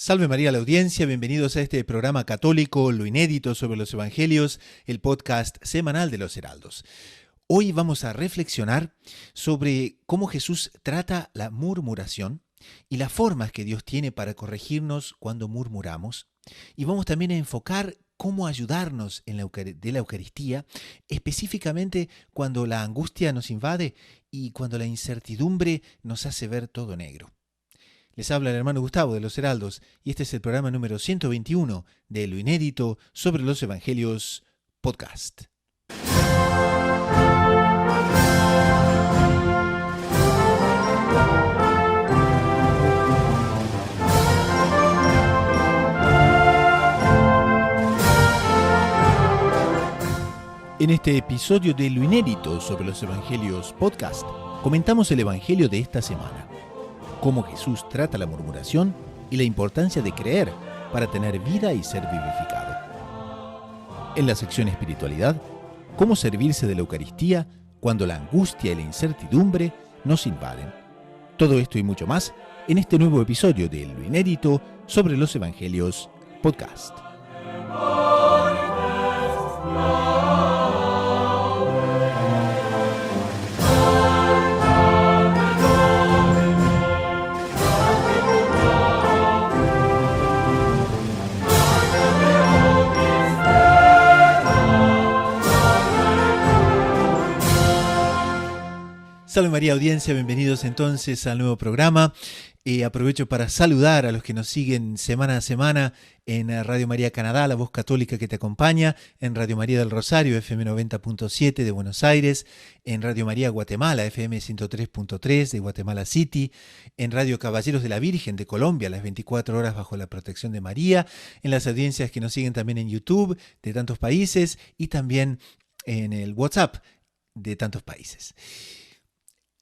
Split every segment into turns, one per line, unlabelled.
Salve María a la audiencia, bienvenidos a este programa católico, lo inédito sobre los evangelios, el podcast semanal de los Heraldos. Hoy vamos a reflexionar sobre cómo Jesús trata la murmuración y las formas que Dios tiene para corregirnos cuando murmuramos. Y vamos también a enfocar cómo ayudarnos de la Eucaristía, específicamente cuando la angustia nos invade y cuando la incertidumbre nos hace ver todo negro. Les habla el hermano Gustavo de los Heraldos y este es el programa número 121 de Lo Inédito sobre los Evangelios Podcast. En este episodio de Lo Inédito sobre los Evangelios Podcast, comentamos el Evangelio de esta semana. Cómo Jesús trata la murmuración y la importancia de creer para tener vida y ser vivificado. En la sección Espiritualidad, cómo servirse de la Eucaristía cuando la angustia y la incertidumbre nos invaden. Todo esto y mucho más en este nuevo episodio de Lo Inédito sobre los Evangelios Podcast. Salve María audiencia, bienvenidos entonces al nuevo programa. Aprovecho para saludar a los que nos siguen semana a semana en Radio María Canadá, la voz católica que te acompaña, en Radio María del Rosario, FM 90.7 de Buenos Aires, en Radio María Guatemala, FM 103.3 de Guatemala City, en Radio Caballeros de la Virgen de Colombia, las 24 horas bajo la protección de María, en las audiencias que nos siguen también en YouTube de tantos países y también en el WhatsApp de tantos países.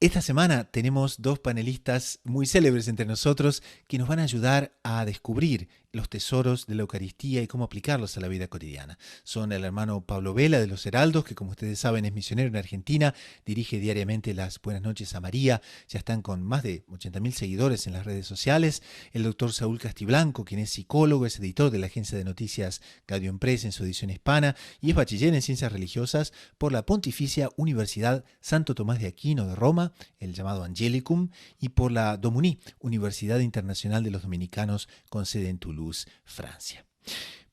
Esta semana tenemos dos panelistas muy célebres entre nosotros que nos van a ayudar a descubrir los tesoros de la Eucaristía y cómo aplicarlos a la vida cotidiana. Son el hermano Pablo Vela de los Heraldos, que como ustedes saben es misionero en Argentina, dirige diariamente las Buenas Noches a María, ya están con más de 80.000 seguidores en las redes sociales. El doctor Saúl Castiblanco, quien es psicólogo, es editor de la agencia de noticias Gaudium Press en su edición hispana y es bachiller en Ciencias Religiosas por la Pontificia Universidad Santo Tomás de Aquino de Roma, el llamado Angelicum, y por la Domuní, Universidad Internacional de los Dominicanos con sede en Toulouse, Francia.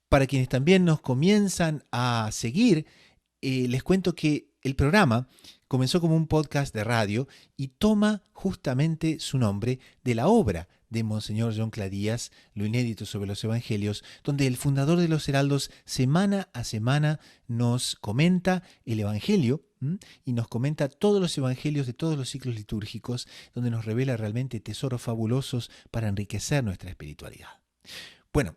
Para quienes también nos comienzan a seguir, les cuento que el programa comenzó como un podcast de radio y toma justamente su nombre de la obra de Monseñor John Cladías, Lo Inédito sobre los Evangelios, donde el fundador de los Heraldos semana a semana nos comenta el Evangelio y nos comenta todos los evangelios de todos los ciclos litúrgicos, donde nos revela realmente tesoros fabulosos para enriquecer nuestra espiritualidad. Bueno,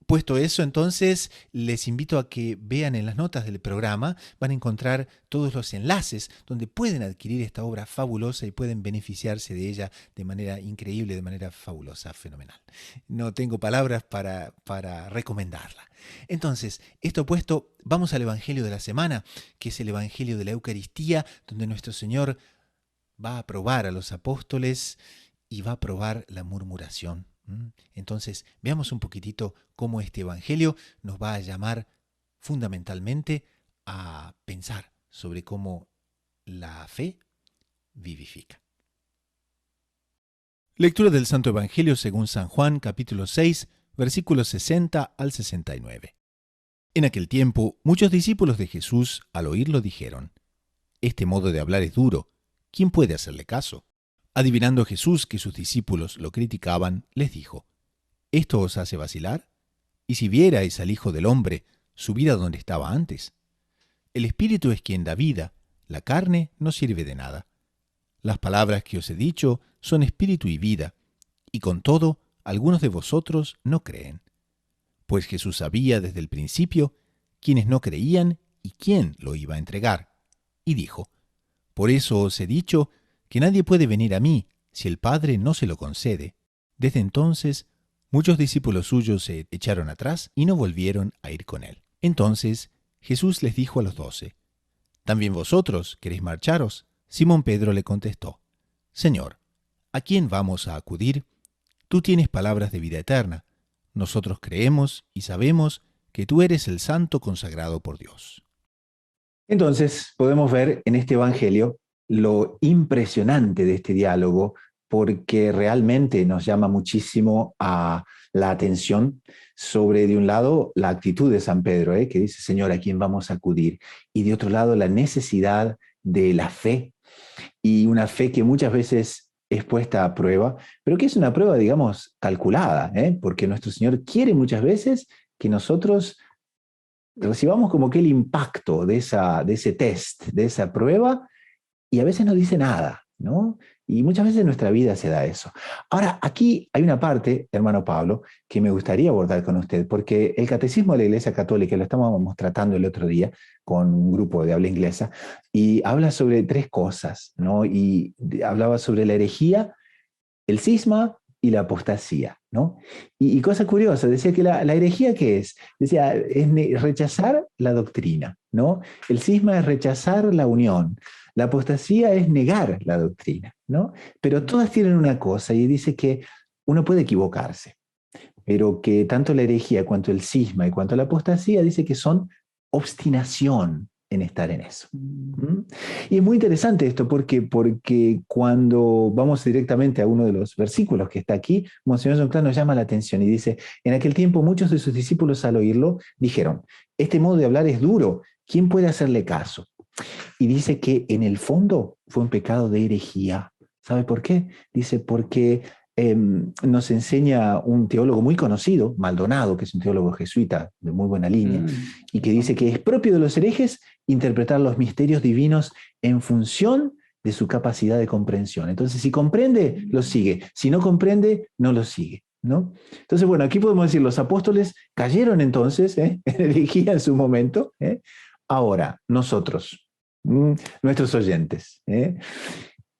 puesto eso, entonces les invito a que vean en las notas del programa, van a encontrar todos los enlaces donde pueden adquirir esta obra fabulosa y pueden beneficiarse de ella de manera increíble, de manera fabulosa, fenomenal. No tengo palabras para recomendarla. Entonces, esto puesto, vamos al Evangelio de la semana, que es el Evangelio de la Eucaristía, donde nuestro Señor va a probar a los apóstoles y va a probar la murmuración. Entonces, veamos un poquitito cómo este Evangelio nos va a llamar fundamentalmente a pensar sobre cómo la fe vivifica. Lectura del Santo Evangelio según San Juan, capítulo 6, versículos 60 al 69. En aquel tiempo, muchos discípulos de Jesús, al oírlo, dijeron: «Este modo de hablar es duro. ¿Quién puede hacerle caso?» Adivinando Jesús que sus discípulos lo criticaban, les dijo: ¿Esto os hace vacilar? ¿Y si vierais al Hijo del Hombre subir a donde estaba antes? El Espíritu es quien da vida, la carne no sirve de nada. Las palabras que os he dicho son espíritu y vida, y con todo, algunos de vosotros no creen. Pues Jesús sabía desde el principio quiénes no creían y quién lo iba a entregar, y dijo: Por eso os he dicho que nadie puede venir a mí si el Padre no se lo concede. Desde entonces, muchos discípulos suyos se echaron atrás y no volvieron a ir con él. Entonces Jesús les dijo a los 12: ¿También vosotros queréis marcharos? Simón Pedro le contestó: Señor, ¿a quién vamos a acudir? Tú tienes palabras de vida eterna. nosotros creemos y sabemos que tú eres el Santo consagrado por Dios. Entonces podemos ver en este Evangelio lo impresionante de este diálogo, porque realmente nos llama muchísimo a la atención sobre, de un lado, la actitud de San Pedro, que dice, Señor, ¿a quién vamos a acudir? Y de otro lado, la necesidad de la fe, y una fe que muchas veces es puesta a prueba, pero que es una prueba, digamos, calculada, porque nuestro Señor quiere muchas veces que nosotros recibamos como que el impacto de ese test, de esa prueba, y a veces no dice nada, ¿no? Y muchas veces en nuestra vida se da eso. Ahora, aquí hay una parte, hermano Pablo, que me gustaría abordar con usted, porque el Catecismo de la Iglesia Católica, lo estábamos tratando el otro día con un grupo de habla inglesa, y habla sobre tres cosas, ¿no? Y hablaba sobre la herejía, el cisma y la apostasía, ¿no? Y cosa curiosa, decía que la herejía, ¿qué es? Decía, es rechazar la doctrina, ¿no? El cisma es rechazar la unión. La apostasía es negar la doctrina, ¿no? Pero todas tienen una cosa, y dice que uno puede equivocarse, pero que tanto la herejía cuanto el cisma y cuanto la apostasía dice que son obstinación en estar en eso. ¿Mm? Y es muy interesante esto porque cuando vamos directamente a uno de los versículos que está aquí, Monseñor John Clark nos llama la atención y dice, en aquel tiempo muchos de sus discípulos al oírlo dijeron, este modo de hablar es duro, ¿quién puede hacerle caso? Y dice que en el fondo fue un pecado de herejía. ¿Sabe por qué? Dice, porque nos enseña un teólogo muy conocido, Maldonado, que es un teólogo jesuita de muy buena línea, y que dice que es propio de los herejes interpretar los misterios divinos en función de su capacidad de comprensión. Entonces, si comprende, lo sigue. Si no comprende, no lo sigue, ¿no? Entonces, bueno, aquí podemos decir, los apóstoles cayeron entonces en herejía en su momento. Ahora, nosotros, nuestros oyentes.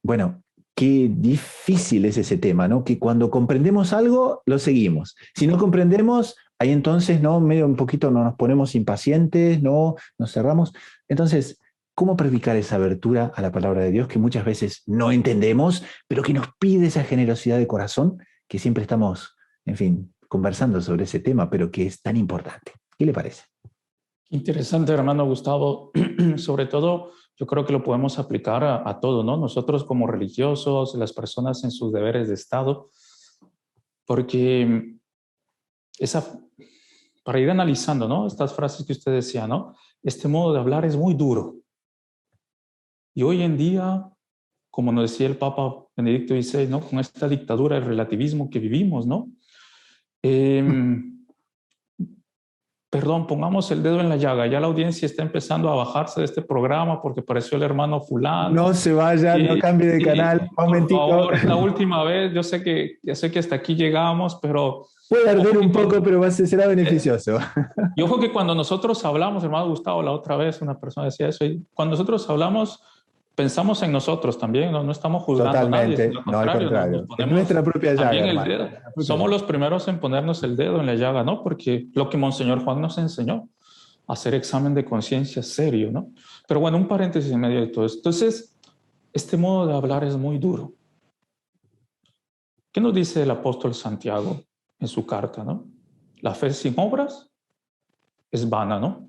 Bueno, qué difícil es ese tema, ¿no? Que cuando comprendemos algo, lo seguimos. Si no comprendemos, ahí entonces, ¿no? Medio un poquito nos ponemos impacientes, ¿no? Nos cerramos. Entonces, ¿cómo predicar esa abertura a la palabra de Dios que muchas veces no entendemos, pero que nos pide esa generosidad de corazón que siempre estamos, en fin, conversando sobre ese tema, pero que es tan importante? ¿Qué le parece?
Interesante, hermano Gustavo. Sobre todo, yo creo que lo podemos aplicar a todo, ¿no? Nosotros como religiosos, las personas en sus deberes de Estado, porque para ir analizando, ¿no? Estas frases que usted decía, ¿no? Este modo de hablar es muy duro. Y hoy en día, como nos decía el Papa Benedicto XVI, ¿no? Con esta dictadura del relativismo que vivimos, ¿no? Perdón, pongamos el dedo en la llaga. Ya la audiencia está empezando a bajarse de este programa porque apareció el hermano fulano.
No se vaya, no cambie de canal. Un momentito.
Por favor, es la última vez. Yo sé que hasta aquí llegamos, pero...
Puede arder un poco, pero será beneficioso.
Y ojo que cuando nosotros hablamos, hermano Gustavo, la otra vez una persona decía eso, y cuando nosotros hablamos, pensamos en nosotros también, no estamos juzgando
Totalmente.
a nadie. Lo
No, al contrario.
nos
Es nuestra propia llaga,
el dedo. Somos los primeros en ponernos el dedo en la llaga, ¿no? Porque lo que Monseñor Juan nos enseñó, hacer examen de conciencia serio, ¿no? Pero bueno, un paréntesis en medio de todo esto. Entonces, este modo de hablar es muy duro. ¿Qué nos dice el apóstol Santiago en su carta, no? La fe sin obras es vana, ¿no?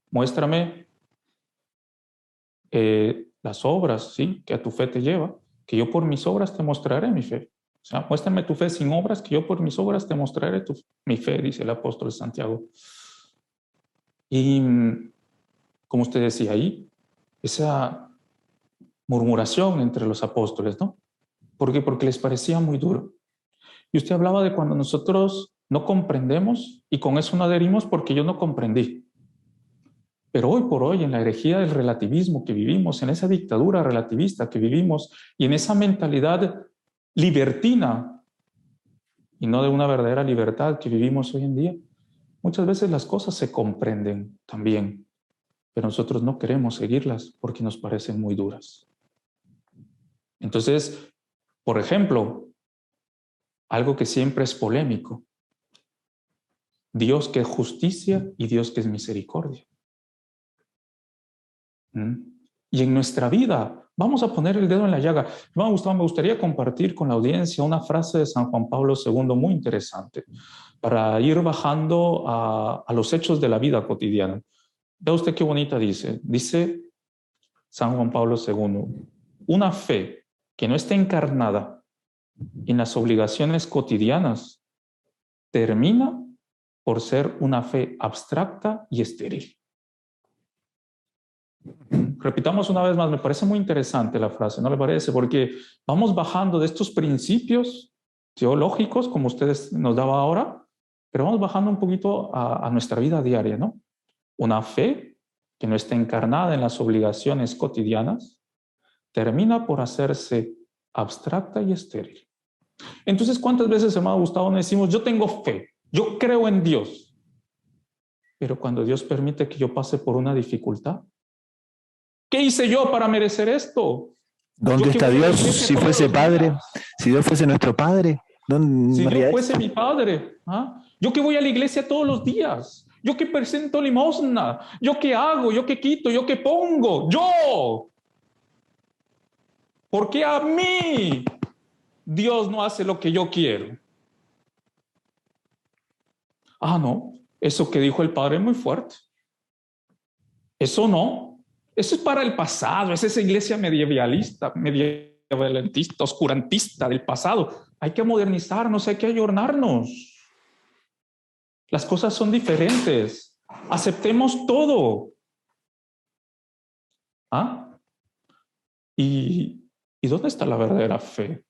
Muéstrame las obras, ¿sí? Que a tu fe te lleva, que yo por mis obras te mostraré mi fe. O sea, muéstrame tu fe sin obras, que yo por mis obras te mostraré mi fe, dice el apóstol Santiago. Y como usted decía ahí, esa murmuración entre los apóstoles, ¿no? ¿Por qué? Porque les parecía muy duro. Y usted hablaba de cuando nosotros no comprendemos y con eso no adherimos porque yo no comprendí. Pero hoy por hoy, en la herejía del relativismo que vivimos, en esa dictadura relativista que vivimos y en esa mentalidad libertina y no de una verdadera libertad que vivimos hoy en día, muchas veces las cosas se comprenden también, pero nosotros no queremos seguirlas porque nos parecen muy duras. Entonces, por ejemplo, algo que siempre es polémico, Dios que es justicia y Dios que es misericordia. y en nuestra vida. Vamos a poner el dedo en la llaga. Hermano Gustavo, me gustaría compartir con la audiencia una frase de San Juan Pablo II muy interesante para ir bajando a los hechos de la vida cotidiana. Vea usted qué bonita dice. Dice San Juan Pablo II, una fe que no esté encarnada en las obligaciones cotidianas termina por ser una fe abstracta y estéril. Repitamos una vez más, me parece muy interesante la frase, ¿no le parece? Porque vamos bajando de estos principios teológicos, como ustedes nos daba ahora, pero vamos bajando un poquito a nuestra vida diaria, ¿no? Una fe que no está encarnada en las obligaciones cotidianas termina por hacerse abstracta y estéril. Entonces, ¿cuántas veces, hermano Gustavo, nos decimos, yo tengo fe, yo creo en Dios? Pero cuando Dios permite que yo pase por una dificultad, ¿qué hice yo para merecer esto?
¿Dónde está Dios si fuese Padre? Si Dios fuese nuestro Padre.
Si Dios fuese mi Padre. ¿Ah? Yo que voy a la iglesia todos los días. Yo que presento limosna. Yo que hago, yo que quito, yo que pongo. Yo. ¿Por qué a mí Dios no hace lo que yo quiero? Ah, no. Eso que dijo el Padre es muy fuerte. Eso no. Eso es para el pasado. Esa es esa iglesia medievalista, oscurantista del pasado. Hay que modernizarnos, hay que ayornarnos. Las cosas son diferentes. Aceptemos todo. ¿Ah? ¿Y dónde está la verdadera fe?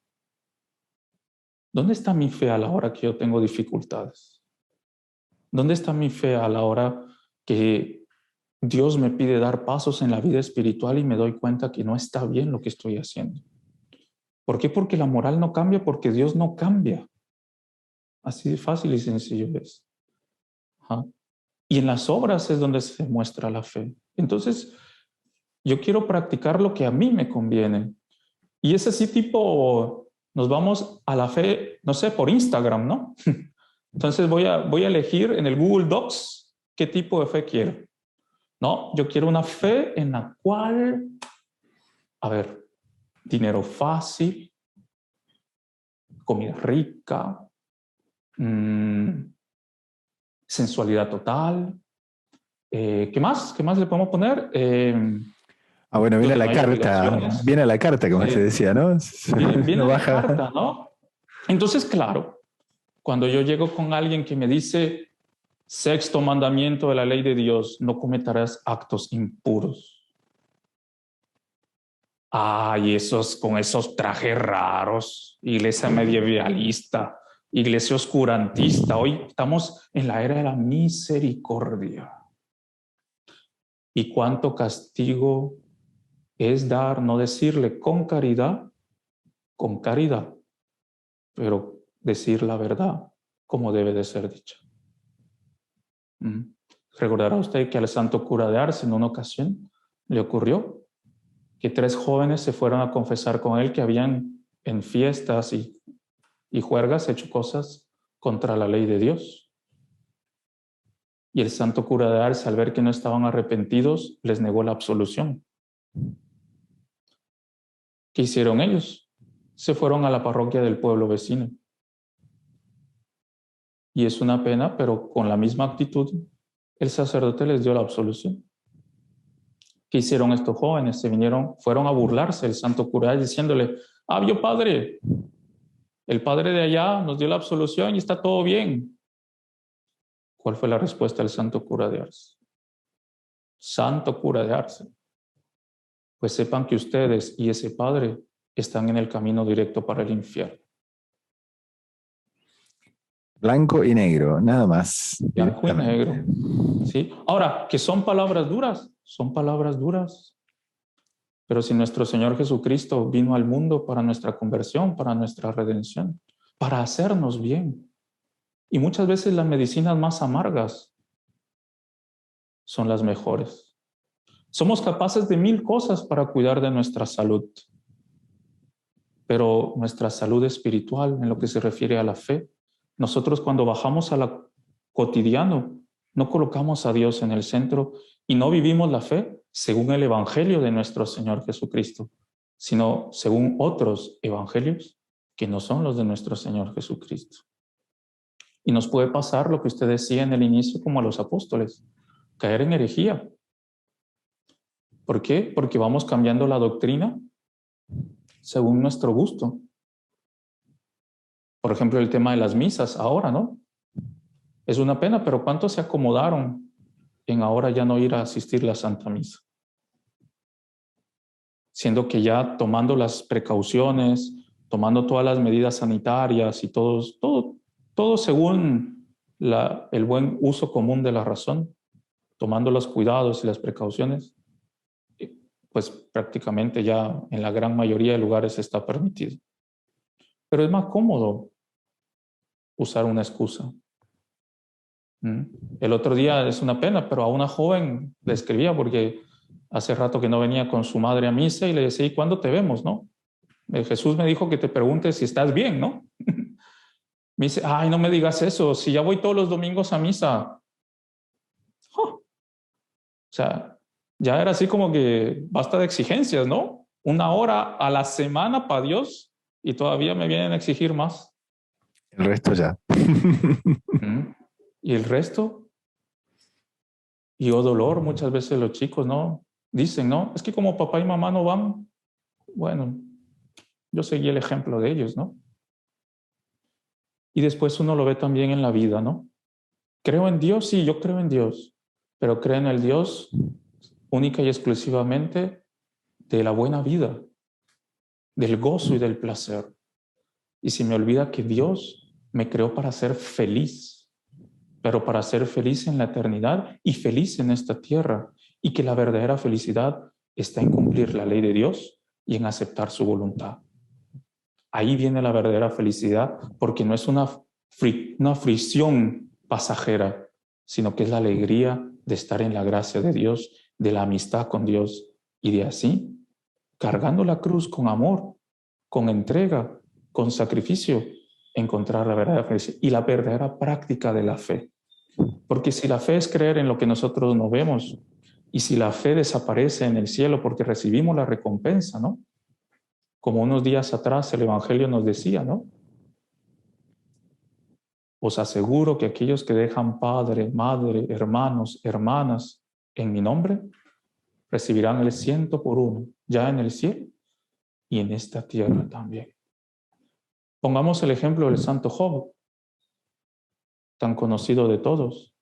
¿Dónde está mi fe a la hora que yo tengo dificultades? ¿Dónde está mi fe a la hora que Dios me pide dar pasos en la vida espiritual y me doy cuenta que no está bien lo que estoy haciendo? ¿Por qué? Porque la moral no cambia, porque Dios no cambia. Así de fácil y sencillo es. ¿Ah? Y en las obras es donde se muestra la fe. Entonces, yo quiero practicar lo que a mí me conviene. Y es así tipo, nos vamos a la fe, no sé, por Instagram, ¿no? Entonces voy a elegir en el Google Docs qué tipo de fe quiero. No, yo quiero una fe en la cual, a ver, dinero fácil, comida rica, sensualidad total. ¿Qué más? ¿Qué más le podemos poner?
Bueno, viene la carta, como se decía, ¿no?
Viene la carta, ¿no? Entonces, claro, cuando yo llego con alguien que me dice, sexto mandamiento de la ley de Dios, no cometerás actos impuros. Ay, con esos trajes raros, iglesia medievalista, iglesia oscurantista. Hoy estamos en la era de la misericordia. ¿Y cuánto castigo es dar, no decirle con caridad, pero decir la verdad como debe de ser dicha? Recordará usted que al santo cura de Ars en una ocasión le ocurrió que 3 jóvenes se fueron a confesar con él que habían en fiestas y juergas hecho cosas contra la ley de Dios. Y el santo cura de Ars, al ver que no estaban arrepentidos, les negó la absolución. ¿Qué hicieron ellos? Se fueron a la parroquia del pueblo vecino. Y es una pena, pero con la misma actitud, el sacerdote les dio la absolución. ¿Qué hicieron estos jóvenes? Fueron a burlarse del santo cura diciéndole, vio padre, el padre de allá nos dio la absolución y está todo bien. ¿Cuál fue la respuesta del santo cura de Ars? Santo cura de Ars, pues sepan que ustedes y ese padre están en el camino directo para el infierno.
Blanco y negro, nada más.
Blanco y negro. ¿Sí? Ahora, ¿que son palabras duras? Son palabras duras. Pero si nuestro Señor Jesucristo vino al mundo para nuestra conversión, para nuestra redención, para hacernos bien. Y muchas veces las medicinas más amargas son las mejores. Somos capaces de 1000 cosas para cuidar de nuestra salud. Pero nuestra salud espiritual, en lo que se refiere a la fe, nosotros cuando bajamos a lo cotidiano, no colocamos a Dios en el centro y no vivimos la fe, según el Evangelio de nuestro Señor Jesucristo, sino según otros evangelios que no son los de nuestro Señor Jesucristo. Y nos puede pasar lo que usted decía en el inicio, como a los apóstoles, caer en herejía. ¿Por qué? Porque vamos cambiando la doctrina según nuestro gusto. Por ejemplo, el tema de las misas ahora, ¿no? Es una pena, pero ¿cuántos se acomodaron en ahora ya no ir a asistir a la Santa Misa? Siendo que ya tomando las precauciones, tomando todas las medidas sanitarias y todo según el buen uso común de la razón, tomando los cuidados y las precauciones, pues prácticamente ya en la gran mayoría de lugares está permitido. Pero es más cómodo usar una excusa. El otro día, es una pena, pero a una joven le escribía porque hace rato que no venía con su madre a misa y le decía, ¿y cuándo te vemos, no? Jesús me dijo que te pregunte si estás bien, ¿no? Me dice, ay, no me digas eso, si ya voy todos los domingos a misa. O sea, ya era así como que basta de exigencias, ¿no? 1 hora a la semana para Dios y todavía me vienen a exigir más.
El resto ya.
¿Y el resto? Y dolor, muchas veces los chicos, ¿no? Dicen, ¿no? Es que como papá y mamá no van, bueno, yo seguí el ejemplo de ellos, ¿no? Y después uno lo ve también en la vida, ¿no? ¿Creo en Dios? Sí, yo creo en Dios, pero creo en el Dios única y exclusivamente de la buena vida, del gozo y del placer. Y se me olvida que Dios me creó para ser feliz, pero para ser feliz en la eternidad y feliz en esta tierra, y que la verdadera felicidad está en cumplir la ley de Dios y en aceptar su voluntad. Ahí viene la verdadera felicidad, porque no es una fricción pasajera, sino que es la alegría de estar en la gracia de Dios, de la amistad con Dios, y de así, cargando la cruz con amor, con entrega, con sacrificio, encontrar la verdadera felicidad y la verdadera práctica de la fe. Porque si la fe es creer en lo que nosotros no vemos, y si la fe desaparece en el cielo porque recibimos la recompensa, ¿no? Como unos días atrás el Evangelio nos decía, ¿no? Os aseguro que aquellos que dejan padre, madre, hermanos, hermanas en mi nombre, recibirán el 100 por 1, ya en el cielo y en esta tierra también. Pongamos el ejemplo del santo Job, tan conocido de todos.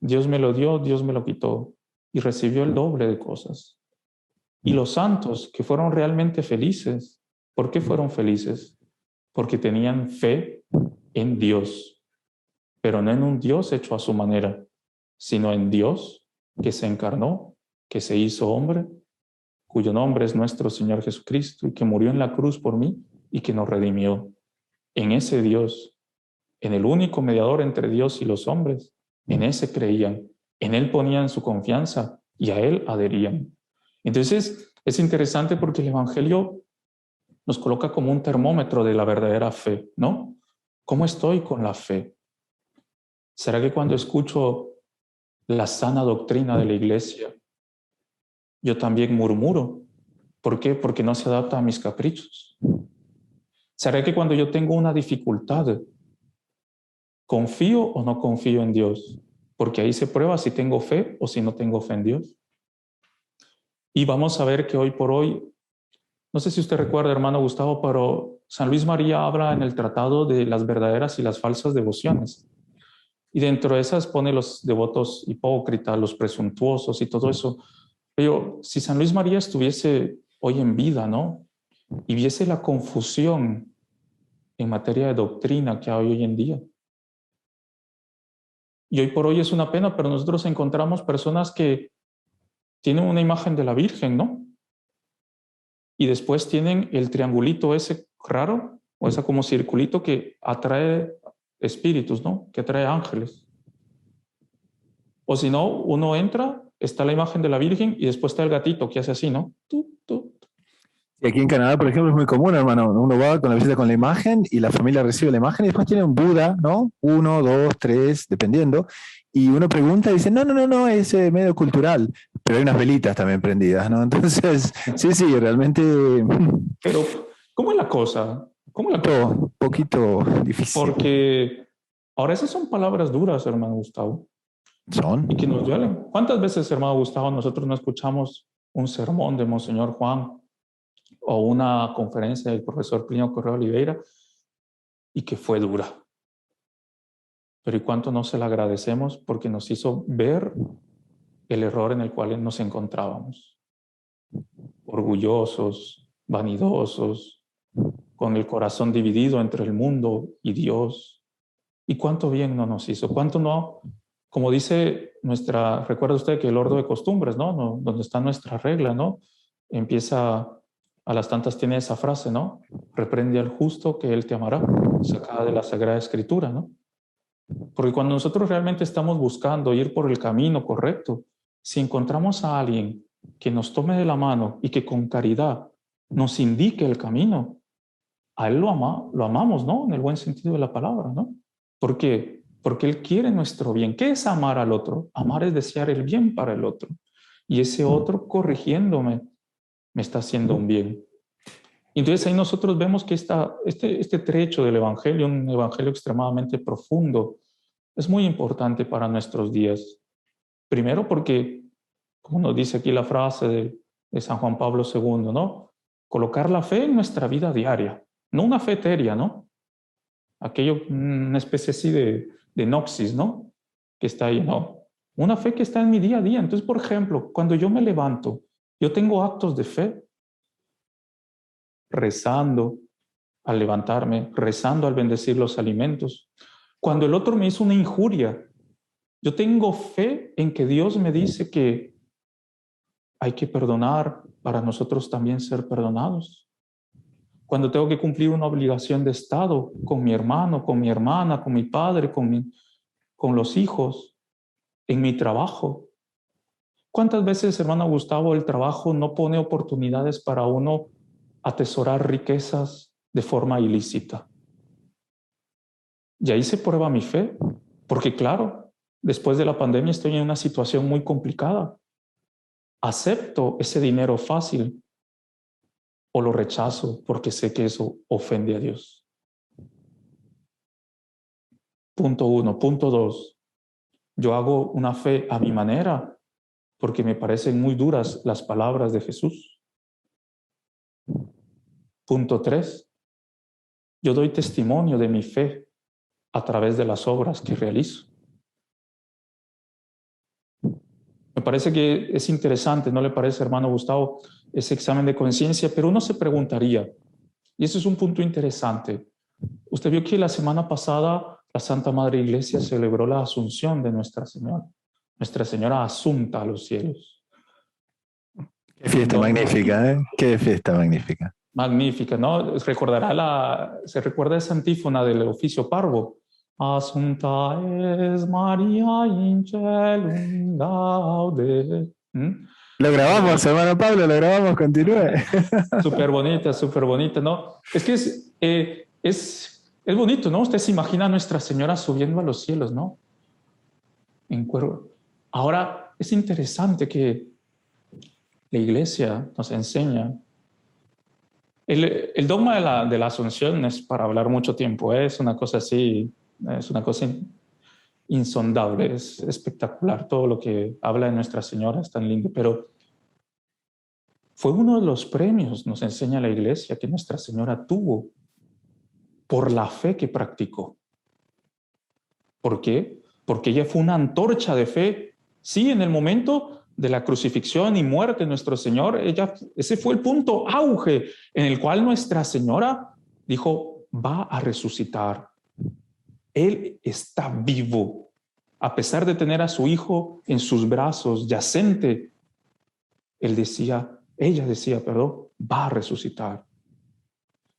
Dios me lo dio, Dios me lo quitó, y recibió el doble de cosas. Y los santos que fueron realmente felices, ¿por qué fueron felices? Porque tenían fe en Dios, pero no en un Dios hecho a su manera, sino en Dios que se encarnó, que se hizo hombre, cuyo nombre es nuestro Señor Jesucristo y que murió en la cruz por mí y que nos redimió. En ese Dios, en el único mediador entre Dios y los hombres, en ese creían, en Él ponían su confianza y a Él adherían. Entonces, es interesante porque el Evangelio nos coloca como un termómetro de la verdadera fe, ¿no? ¿Cómo estoy con la fe? ¿Será que cuando escucho la sana doctrina de la iglesia, yo también murmuro? ¿Por qué? Porque no se adapta a mis caprichos. ¿Será que cuando yo tengo una dificultad, confío o no confío en Dios? Porque ahí se prueba si tengo fe o si no tengo fe en Dios. Y vamos a ver que hoy por hoy, no sé si usted recuerda, hermano Gustavo, pero San Luis María habla en el tratado de las verdaderas y las falsas devociones. Y dentro de esas pone los devotos hipócritas, los presuntuosos y todo eso. Pero si San Luis María estuviese hoy en vida, ¿no? Y viese la confusión en materia de doctrina que hay hoy en día. Y hoy por hoy es una pena, pero nosotros encontramos personas que tienen una imagen de la Virgen, ¿no? Y después tienen el triangulito ese raro, o ese como circulito que atrae espíritus, ¿no? Que atrae ángeles. O si no, uno entra, está la imagen de la Virgen y después está el gatito que hace así, ¿no?
Sí, Y aquí en Canadá, por ejemplo, es muy común, hermano. Uno va con la visita con la imagen y la familia recibe la imagen y después tiene un Buda, ¿no? Uno, dos, tres, dependiendo. Y uno pregunta y dice, no, no, no, no, es medio cultural. Pero hay unas velitas también prendidas, ¿no? Entonces, sí, sí, realmente
Pero, ¿cómo es la cosa? ¿Cómo es la cosa?
un poquito difícil.
Porque ahora esas son palabras duras, hermano Gustavo,
Son.
y que nos duelen. ¿Cuántas veces, hermano Gustavo, nosotros no escuchamos un sermón de Monseñor Juan o una conferencia del profesor Plinio Correa Oliveira y que fue dura? Pero ¿y cuánto no se la agradecemos porque nos hizo ver el error en el cual nos encontrábamos? Orgullosos, vanidosos, con el corazón dividido entre el mundo y Dios. ¿Y cuánto bien no nos hizo? ¿Cuánto no? Como dice recuerda usted que el ordo de costumbres, ¿no? Donde está nuestra regla, ¿no? Empieza, a las tantas tiene esa frase, ¿no? Reprende al justo que él te amará, sacada de la Sagrada Escritura, ¿no? Porque cuando nosotros realmente estamos buscando ir por el camino correcto, si encontramos a alguien que nos tome de la mano y que con caridad nos indique el camino, a él lo amamos, ¿no? En el buen sentido de la palabra, ¿no? ¿Por qué? Porque él quiere nuestro bien. ¿Qué es amar al otro? Amar es desear el bien para el otro. Y ese otro, corrigiéndome, me está haciendo un bien. Entonces ahí nosotros vemos que este trecho del Evangelio, un Evangelio extremadamente profundo, es muy importante para nuestros días. Primero porque, como nos dice aquí la frase de San Juan Pablo II, ¿no? Colocar la fe en nuestra vida diaria, no una fe etérea, ¿no? Aquello, una especie así de noxis, ¿no? Que está ahí, ¿no? Una fe que está en mi día a día. Entonces, por ejemplo, cuando yo me levanto, yo tengo actos de fe, rezando al levantarme, rezando al bendecir los alimentos. Cuando el otro me hizo una injuria, yo tengo fe en que Dios me dice que hay que perdonar para nosotros también ser perdonados. Cuando tengo que cumplir una obligación de Estado con mi hermano, con mi hermana, con mi padre, con los hijos, en mi trabajo. ¿Cuántas veces, hermano Gustavo, el trabajo no pone oportunidades para uno atesorar riquezas de forma ilícita? Y ahí se prueba mi fe, porque claro, después de la pandemia estoy en una situación muy complicada. ¿Acepto ese dinero fácil o lo rechazo porque sé que eso ofende a Dios? Punto 1. Punto 2. Yo hago una fe a mi manera porque me parecen muy duras las palabras de Jesús. Punto 3. Yo doy testimonio de mi fe a través de las obras que realizo. Me parece que es interesante, ¿no le parece, hermano Gustavo, ese examen de conciencia? Pero uno se preguntaría, y eso es un punto interesante. Usted vio que la semana pasada la Santa Madre Iglesia celebró la Asunción de Nuestra Señora Asunta a los cielos.
Qué fiesta magnífica, ¿eh? Qué fiesta magnífica.
Magnífica, ¿no? Se recuerda esa antífona del oficio parvo. Asunta es María in celum gaude.
Lo grabamos, hermano Pablo, lo grabamos, continúe.
Súper bonita, ¿no? Es que es bonito, ¿no? Usted se imagina a Nuestra Señora subiendo a los cielos, ¿no? En cuerpo. Ahora, es interesante que la Iglesia nos enseña. El dogma de la Asunción es para hablar mucho tiempo, ¿eh? Es una cosa así, es una cosa insondable, es espectacular. Todo lo que habla de Nuestra Señora es tan lindo, pero fue uno de los premios, nos enseña la Iglesia, que Nuestra Señora tuvo por la fe que practicó. ¿Por qué? Porque ella fue una antorcha de fe. Sí, en el momento de la crucifixión y muerte de nuestro Señor, ese fue el punto auge en el cual Nuestra Señora dijo, va a resucitar. Él está vivo. A pesar de tener a su hijo en sus brazos, yacente, ella decía, va a resucitar.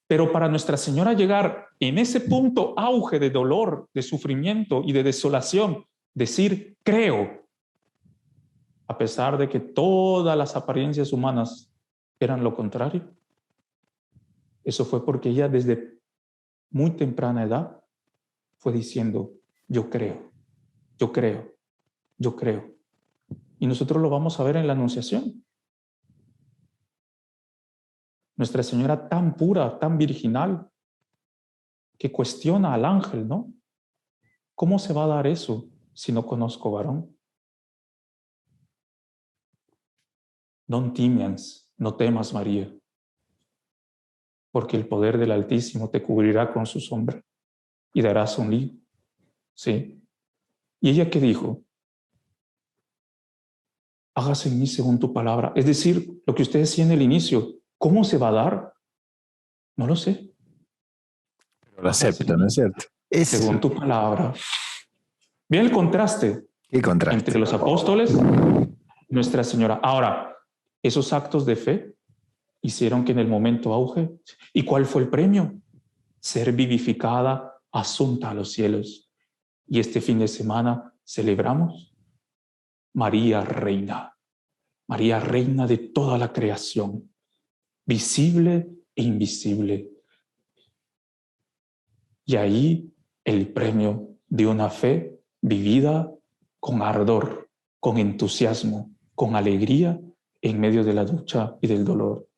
Pero para Nuestra Señora llegar en ese punto auge de dolor, de sufrimiento y de desolación, decir, creo, a pesar de que todas las apariencias humanas eran lo contrario, Eso fue porque ella desde muy temprana edad fue diciendo, yo creo, yo creo, yo creo. Y nosotros lo vamos a ver en la Anunciación. Nuestra Señora tan pura, tan virginal, que cuestiona al ángel, ¿no? ¿Cómo se va a dar eso si no conozco varón? Non timians, no temas, María, porque el poder del Altísimo te cubrirá con su sombra y darás un hijo. ¿Sí? ¿Y ella qué dijo? Hágase en mí según tu palabra. Es decir, lo que usted decía en el inicio, ¿cómo se va a dar? No lo sé.
Pero lo acepto, ¿no es cierto?
Según tu palabra. Bien el contraste
¿Qué contraste?
entre los apóstoles y Nuestra Señora. Ahora, esos actos de fe hicieron que en el momento auge, ¿y cuál fue el premio? Ser vivificada, asunta a los cielos. Y este fin de semana celebramos María Reina de toda la creación, visible e invisible. Y ahí el premio de una fe vivida con ardor, con entusiasmo, con alegría en medio de la lucha y del dolor.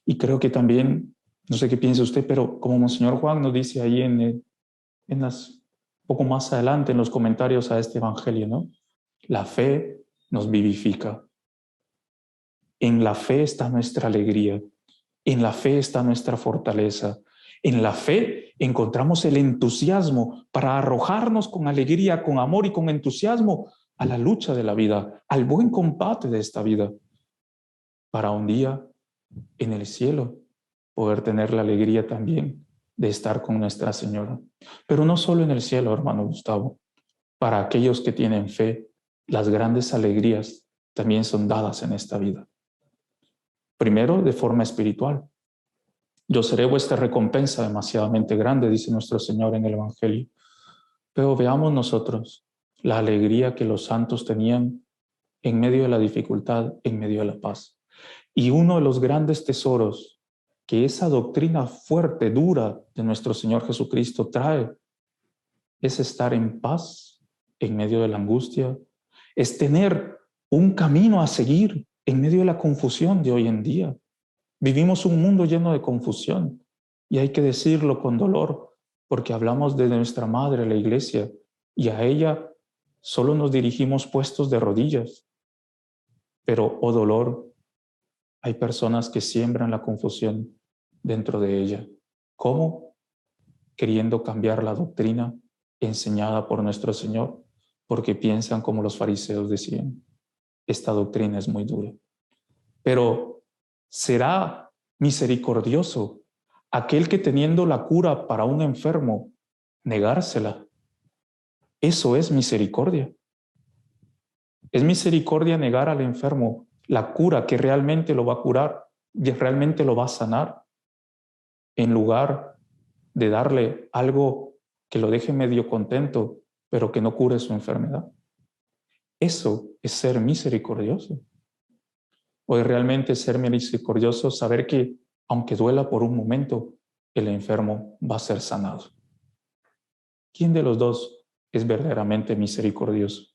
Y creo que también, no sé qué piensa usted, pero como Monseñor Juan nos dice ahí poco más adelante en los comentarios a este evangelio, ¿no? La fe nos vivifica. En la fe está nuestra alegría, en la fe está nuestra fortaleza, en la fe encontramos el entusiasmo para arrojarnos con alegría, con amor y con entusiasmo a la lucha de la vida, al buen combate de esta vida, para un día en el cielo poder tener la alegría también de estar con Nuestra Señora. Pero no solo en el cielo, hermano Gustavo, para aquellos que tienen fe, las grandes alegrías también son dadas en esta vida. Primero, de forma espiritual. Yo seré vuestra recompensa demasiadamente grande, dice nuestro Señor en el Evangelio. Pero veamos nosotros la alegría que los santos tenían en medio de la dificultad, en medio de la paz. Y uno de los grandes tesoros que esa doctrina fuerte, dura de nuestro Señor Jesucristo trae, es estar en paz en medio de la angustia, es tener un camino a seguir en medio de la confusión de hoy en día. Vivimos un mundo lleno de confusión y hay que decirlo con dolor porque hablamos de nuestra madre, la Iglesia, y a ella solo nos dirigimos puestos de rodillas. Pero, oh dolor, hay personas que siembran la confusión dentro de ella. ¿Cómo? Queriendo cambiar la doctrina enseñada por nuestro Señor, porque piensan como los fariseos decían, esta doctrina es muy dura. Pero será misericordioso aquel que teniendo la cura para un enfermo, negársela. Eso es misericordia. Es misericordia negar al enfermo la cura que realmente lo va a curar, que realmente lo va a sanar, en lugar de darle algo que lo deje medio contento, pero que no cure su enfermedad. Eso es ser misericordioso. O es realmente ser misericordioso, saber que, aunque duela por un momento, el enfermo va a ser sanado. ¿Quién de los dos es verdaderamente misericordioso?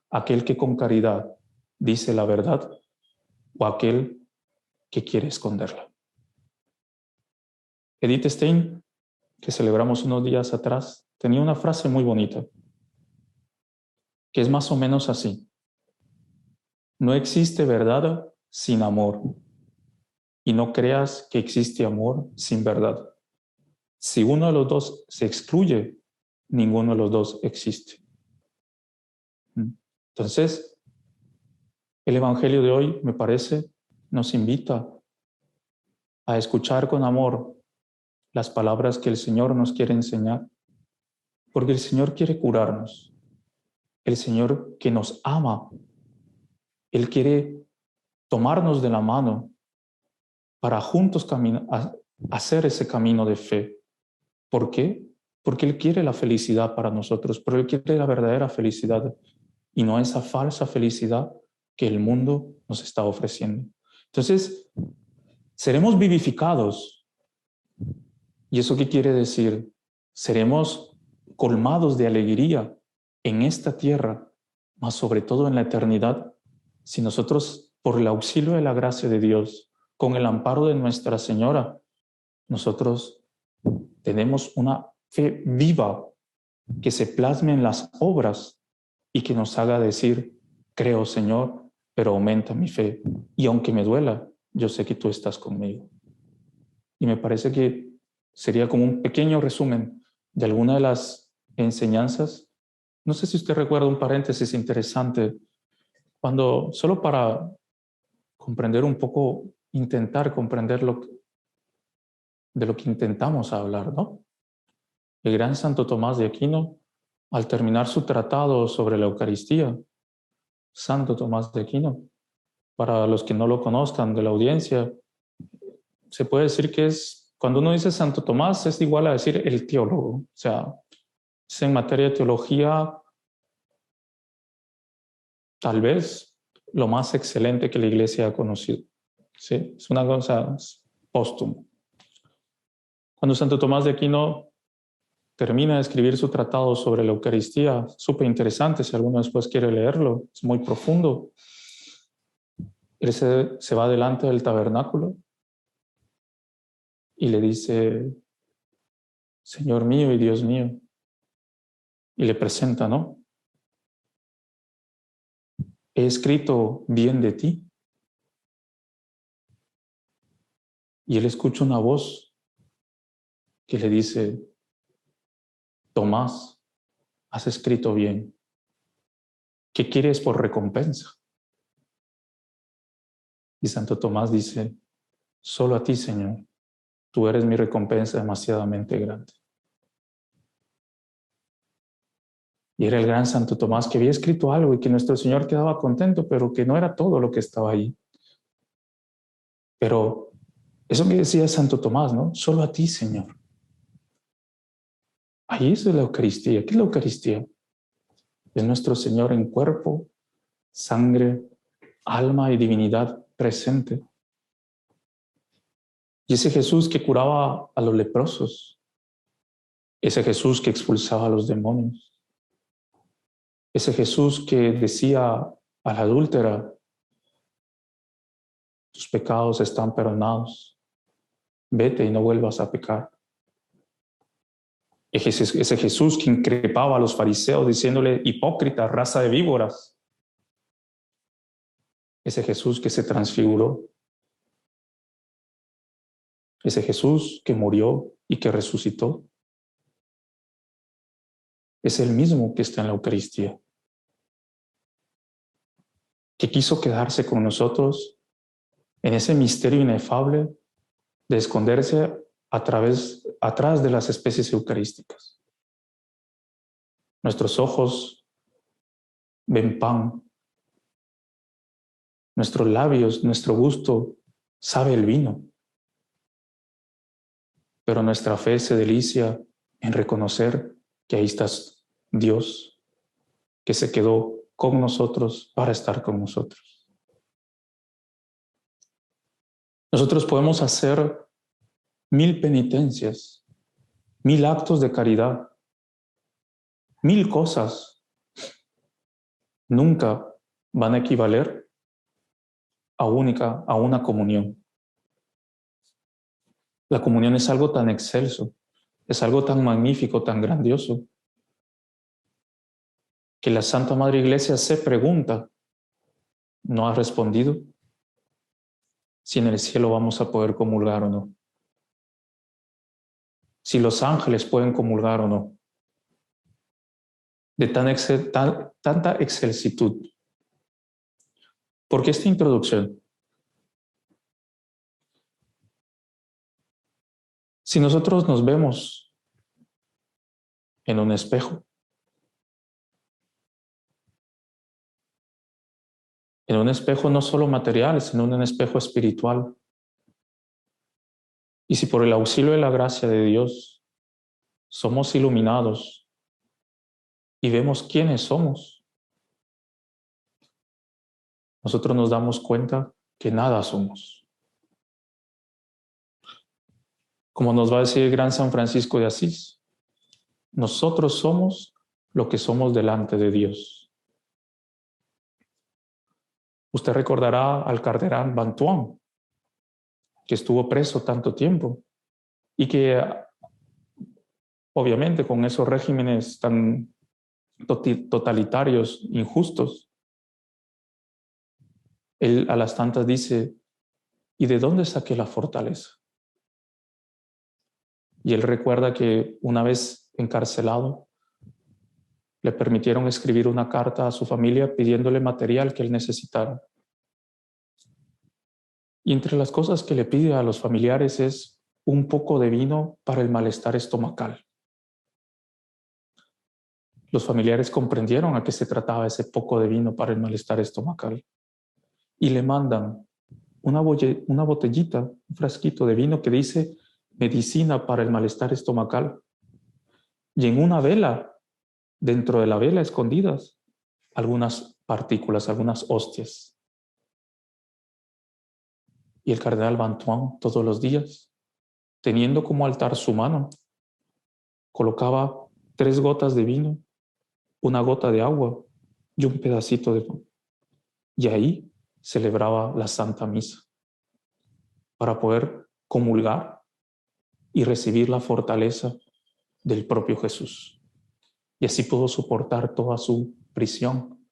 ¿Aquel que con caridad dice la verdad o aquel que quiere esconderla? Edith Stein, que celebramos unos días atrás, tenía una frase muy bonita, que es más o menos así. No existe verdad sin amor, y no creas que existe amor sin verdad. Si uno de los dos se excluye, ninguno de los dos existe. Entonces, el Evangelio de hoy, me parece, nos invita a escuchar con amor las palabras que el Señor nos quiere enseñar, porque el Señor quiere curarnos. El Señor que nos ama, Él quiere tomarnos de la mano para juntos hacer ese camino de fe. ¿Por qué? Porque Él quiere la felicidad para nosotros, pero Él quiere la verdadera felicidad y no esa falsa felicidad que el mundo nos está ofreciendo. Entonces, seremos vivificados ¿Y eso qué quiere decir? Seremos colmados de alegría en esta tierra, mas sobre todo en la eternidad, si nosotros, por el auxilio de la gracia de Dios, con el amparo de Nuestra Señora, nosotros tenemos una fe viva que se plasme en las obras y que nos haga decir, creo, Señor, pero aumenta mi fe. Y aunque me duela, yo sé que tú estás conmigo. Y me parece que sería como un pequeño resumen de alguna de las enseñanzas. No sé si usted recuerda un paréntesis interesante, cuando solo para comprender un poco, intentar comprender de lo que intentamos hablar, ¿no? El gran Santo Tomás de Aquino, al terminar su tratado sobre la Eucaristía, Santo Tomás de Aquino, para los que no lo conozcan de la audiencia, se puede decir que es, cuando uno dice Santo Tomás, es igual a decir el teólogo. O sea, es en materia de teología tal vez lo más excelente que la Iglesia ha conocido. ¿Sí? Es una cosa póstuma. Cuando Santo Tomás de Aquino termina de escribir su tratado sobre la Eucaristía, súper interesante, si alguno después quiere leerlo, es muy profundo. Él se va delante del tabernáculo y le dice, Señor mío y Dios mío, y le presenta, ¿no? He escrito bien de ti. Y él escucha una voz que le dice, Tomás, has escrito bien. ¿Qué quieres por recompensa? Y Santo Tomás dice, solo a ti, Señor, tú eres mi recompensa demasiadamente grande. Y era el gran Santo Tomás que había escrito algo y que nuestro Señor quedaba contento, pero que no era todo lo que estaba ahí. Pero eso que decía Santo Tomás, ¿no? Solo a ti, Señor. Ahí es la Eucaristía. ¿Qué es la Eucaristía? Es nuestro Señor en cuerpo, sangre, alma y divinidad presente. Y ese Jesús que curaba a los leprosos, ese Jesús que expulsaba a los demonios, ese Jesús que decía a la adúltera, tus pecados están perdonados, vete y no vuelvas a pecar. Ese Jesús que increpaba a los fariseos diciéndole, hipócritas, raza de víboras. Ese Jesús que se transfiguró. Ese Jesús que murió y que resucitó. Es el mismo que está en la Eucaristía. Que quiso quedarse con nosotros en ese misterio inefable de esconderse atrás de las especies eucarísticas. Nuestros ojos ven pan, nuestros labios, nuestro gusto sabe el vino, pero nuestra fe se delicia en reconocer que ahí está Dios, que se quedó con nosotros para estar con nosotros. Nosotros podemos hacer 1000 penitencias, 1000 actos de caridad, 1000 cosas, nunca van a equivaler a una comunión. La comunión es algo tan excelso, es algo tan magnífico, tan grandioso, que la Santa Madre Iglesia se pregunta, ¿no ha respondido? Si en el cielo vamos a poder comulgar o no. Si los ángeles pueden comulgar o no. De tanta excelsitud. ¿Por qué esta introducción? Si nosotros nos vemos en un espejo, no solo material, sino en un espejo espiritual, y si por el auxilio de la gracia de Dios somos iluminados y vemos quiénes somos, nosotros nos damos cuenta que nada somos. Como nos va a decir el gran San Francisco de Asís, nosotros somos lo que somos delante de Dios. Usted recordará al cardenal Bantuan, que estuvo preso tanto tiempo y que obviamente con esos regímenes tan totalitarios, injustos, él a las tantas dice, ¿y de dónde saqué la fortaleza? Y él recuerda que una vez encarcelado, le permitieron escribir una carta a su familia pidiéndole material que él necesitara. Y entre las cosas que le pide a los familiares es un poco de vino para el malestar estomacal. Los familiares comprendieron a qué se trataba ese poco de vino para el malestar estomacal y le mandan una botellita, un frasquito de vino que dice medicina para el malestar estomacal. Y en una vela, dentro de la vela escondidas, algunas partículas, algunas hostias. Y el cardenal Bantuan todos los días, teniendo como altar su mano, colocaba 3 gotas de vino, 1 gota de agua y un pedacito de pan. Y ahí celebraba la Santa Misa para poder comulgar y recibir la fortaleza del propio Jesús. Y así pudo soportar toda su prisión,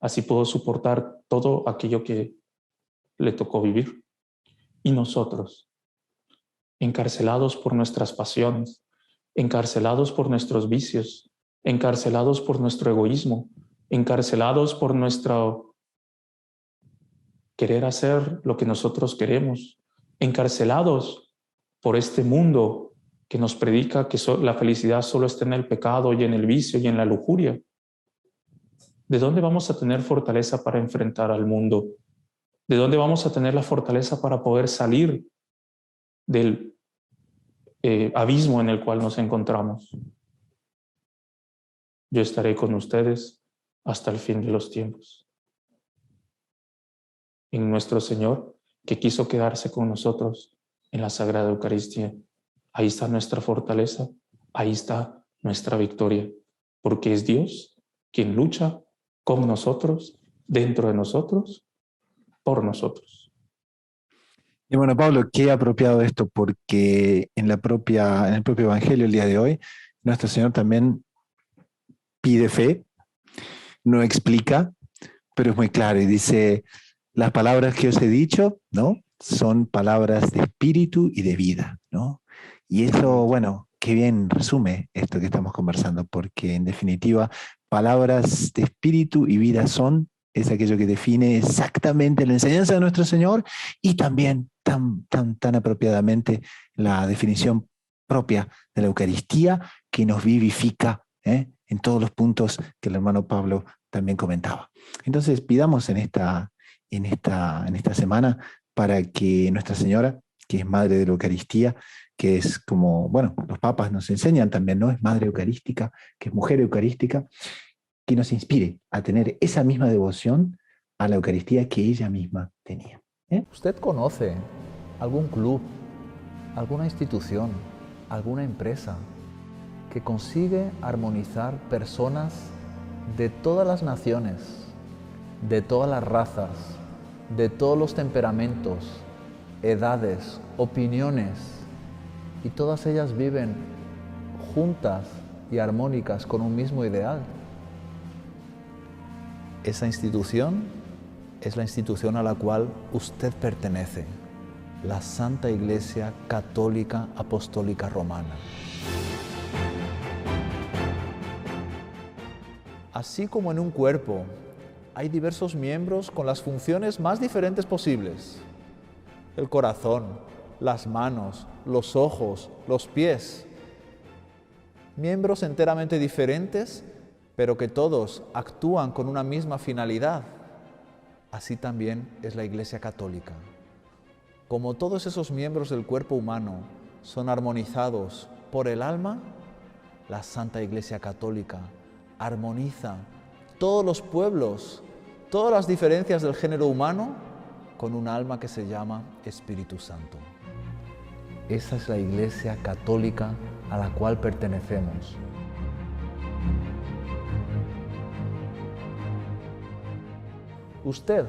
así pudo soportar todo aquello que le tocó vivir. Y nosotros, encarcelados por nuestras pasiones, encarcelados por nuestros vicios, encarcelados por nuestro egoísmo, encarcelados por nuestro querer hacer lo que nosotros queremos, encarcelados por este mundo que nos predica que la felicidad solo está en el pecado y en el vicio y en la lujuria. ¿De dónde vamos a tener fortaleza para enfrentar al mundo? ¿De dónde vamos a tener la fortaleza para poder salir del abismo en el cual nos encontramos? Yo estaré con ustedes hasta el fin de los tiempos. En nuestro Señor, que quiso quedarse con nosotros en la Sagrada Eucaristía. Ahí está nuestra fortaleza, ahí está nuestra victoria, porque es Dios quien lucha con nosotros, dentro de nosotros, por nosotros.
Y bueno, Pablo, qué apropiado esto, porque en el propio Evangelio el día de hoy, nuestro Señor también pide fe, no explica, pero es muy claro y dice, las palabras que os he dicho, ¿no? Son palabras de espíritu y de vida, ¿no? Y eso, bueno, qué bien resume esto que estamos conversando, porque en definitiva, palabras de espíritu y vida es aquello que define exactamente la enseñanza de nuestro Señor y también tan apropiadamente la definición propia de la Eucaristía que nos vivifica en todos los puntos que el hermano Pablo también comentaba. Entonces pidamos en esta semana para que Nuestra Señora, que es Madre de la Eucaristía, que es como, bueno, los papas nos enseñan también, ¿no? Es Madre Eucarística, que es Mujer Eucarística, que nos inspire a tener esa misma devoción a la Eucaristía que ella misma tenía.
¿Usted conoce algún club, alguna institución, alguna empresa que consigue armonizar personas de todas las naciones, de todas las razas, de todos los temperamentos, edades, opiniones, y todas ellas viven juntas y armónicas con un mismo ideal? Esa institución es la institución a la cual usted pertenece, la Santa Iglesia Católica Apostólica Romana. Así como en un cuerpo hay diversos miembros con las funciones más diferentes posibles: el corazón, las manos, los ojos, los pies. Miembros enteramente diferentes, pero que todos actúan con una misma finalidad. Así también es la Iglesia Católica. Como todos esos miembros del cuerpo humano son armonizados por el alma, la Santa Iglesia Católica armoniza todos los pueblos, todas las diferencias del género humano, con un alma que se llama Espíritu Santo. Esa es la Iglesia católica a la cual pertenecemos. Usted,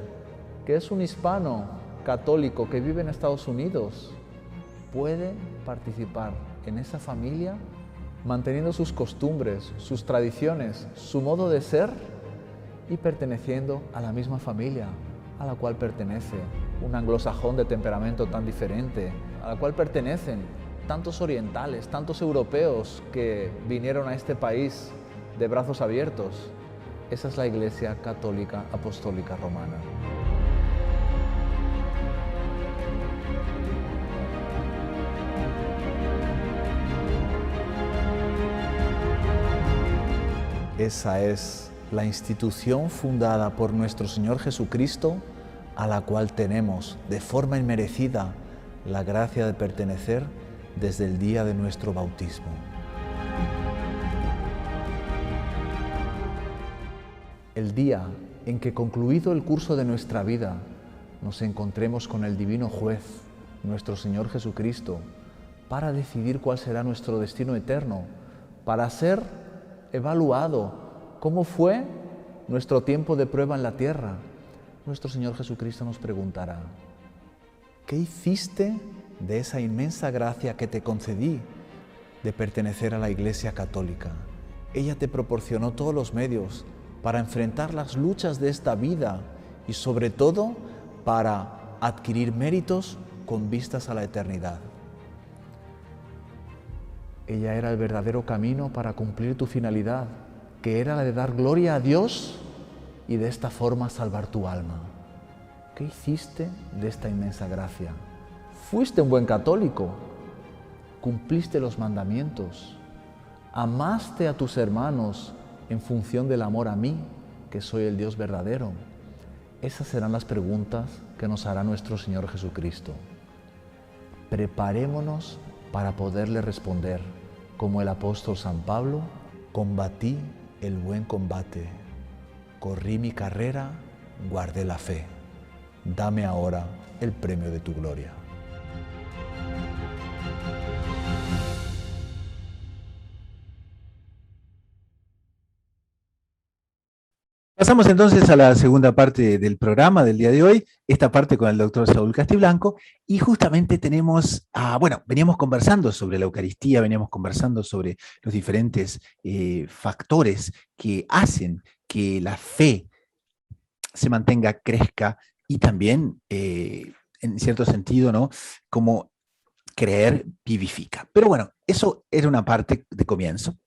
que es un hispano católico que vive en Estados Unidos, puede participar en esa familia manteniendo sus costumbres, sus tradiciones, su modo de ser y perteneciendo a la misma familia a la cual pertenece un anglosajón de temperamento tan diferente, a la cual pertenecen tantos orientales, tantos europeos que vinieron a este país de brazos abiertos. Esa es la Iglesia Católica Apostólica Romana. Esa es la institución fundada por nuestro Señor Jesucristo, a la cual tenemos de forma inmerecida la gracia de pertenecer desde el día de nuestro bautismo. El día en que, concluido el curso de nuestra vida, nos encontremos con el Divino Juez, nuestro Señor Jesucristo, para decidir cuál será nuestro destino eterno, para ser evaluado cómo fue nuestro tiempo de prueba en la tierra, nuestro Señor Jesucristo nos preguntará: ¿qué hiciste de esa inmensa gracia que te concedí de pertenecer a la Iglesia Católica? Ella te proporcionó todos los medios para enfrentar las luchas de esta vida y sobre todo para adquirir méritos con vistas a la eternidad. Ella era el verdadero camino para cumplir tu finalidad, que era la de dar gloria a Dios y de esta forma salvar tu alma. ¿Qué hiciste de esta inmensa gracia? Fuiste un buen católico, cumpliste los mandamientos, amaste a tus hermanos en función del amor a mí, que soy el Dios verdadero. Esas serán las preguntas que nos hará nuestro Señor Jesucristo. Preparémonos para poderle responder, como el apóstol San Pablo: combatí el buen combate, corrí mi carrera, guardé la fe. Dame ahora el premio de tu gloria.
Pasamos entonces a la segunda parte del programa del día de hoy, esta parte con el doctor Saúl Castiblanco, y justamente tenemos, veníamos conversando sobre la Eucaristía, veníamos conversando sobre los diferentes factores que hacen que la fe se mantenga, crezca, y también, en cierto sentido, ¿no?, como creer vivifica. Pero bueno, eso era una parte de comienzo.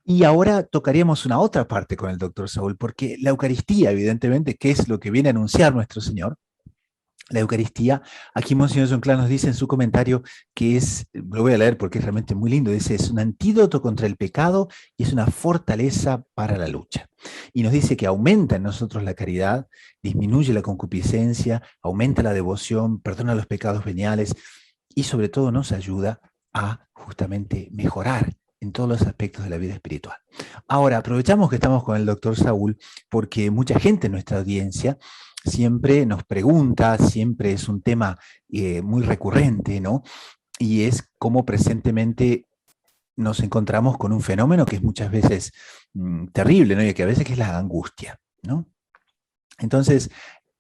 Y ahora tocaríamos una otra parte con el doctor Saúl, porque la Eucaristía, evidentemente, ¿qué es lo que viene a anunciar nuestro Señor? La Eucaristía, aquí Monseñor Jonclar nos dice en su comentario que lo voy a leer porque es realmente muy lindo, dice: es un antídoto contra el pecado y es una fortaleza para la lucha. Y nos dice que aumenta en nosotros la caridad, disminuye la concupiscencia, aumenta la devoción, perdona los pecados veniales y sobre todo nos ayuda a justamente mejorar en todos los aspectos de la vida espiritual. Ahora, aprovechamos que estamos con el doctor Saúl porque mucha gente en nuestra audiencia siempre nos pregunta, siempre es un tema muy recurrente, ¿no? Y es cómo presentemente nos encontramos con un fenómeno que es muchas veces terrible, ¿no? Y que a veces es la angustia, ¿no? Entonces,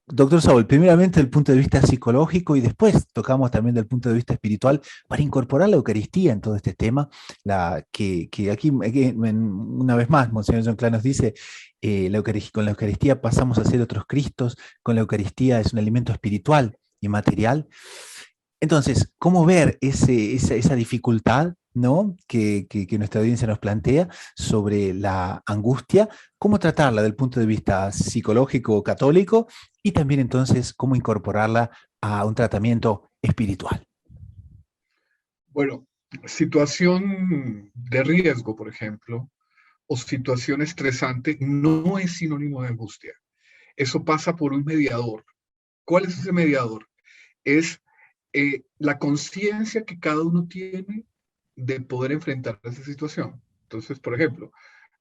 doctor Saúl, primeramente desde el punto de vista psicológico y después tocamos también del punto de vista espiritual para incorporar la Eucaristía en todo este tema, que aquí una vez más, Monseñor Jonclar nos dice, con la Eucaristía pasamos a ser otros Cristos, con la Eucaristía es un alimento espiritual y material. Entonces, ¿cómo ver esa dificultad, ¿no?, que nuestra audiencia nos plantea sobre la angustia? ¿Cómo tratarla desde el punto de vista psicológico católico? Y también entonces, ¿cómo incorporarla a un tratamiento espiritual?
Bueno, situación de riesgo, por ejemplo, o situación estresante no es sinónimo de angustia. Eso pasa por un mediador. ¿Cuál es ese mediador? Es la conciencia que cada uno tiene de poder enfrentar esa situación. Entonces, por ejemplo,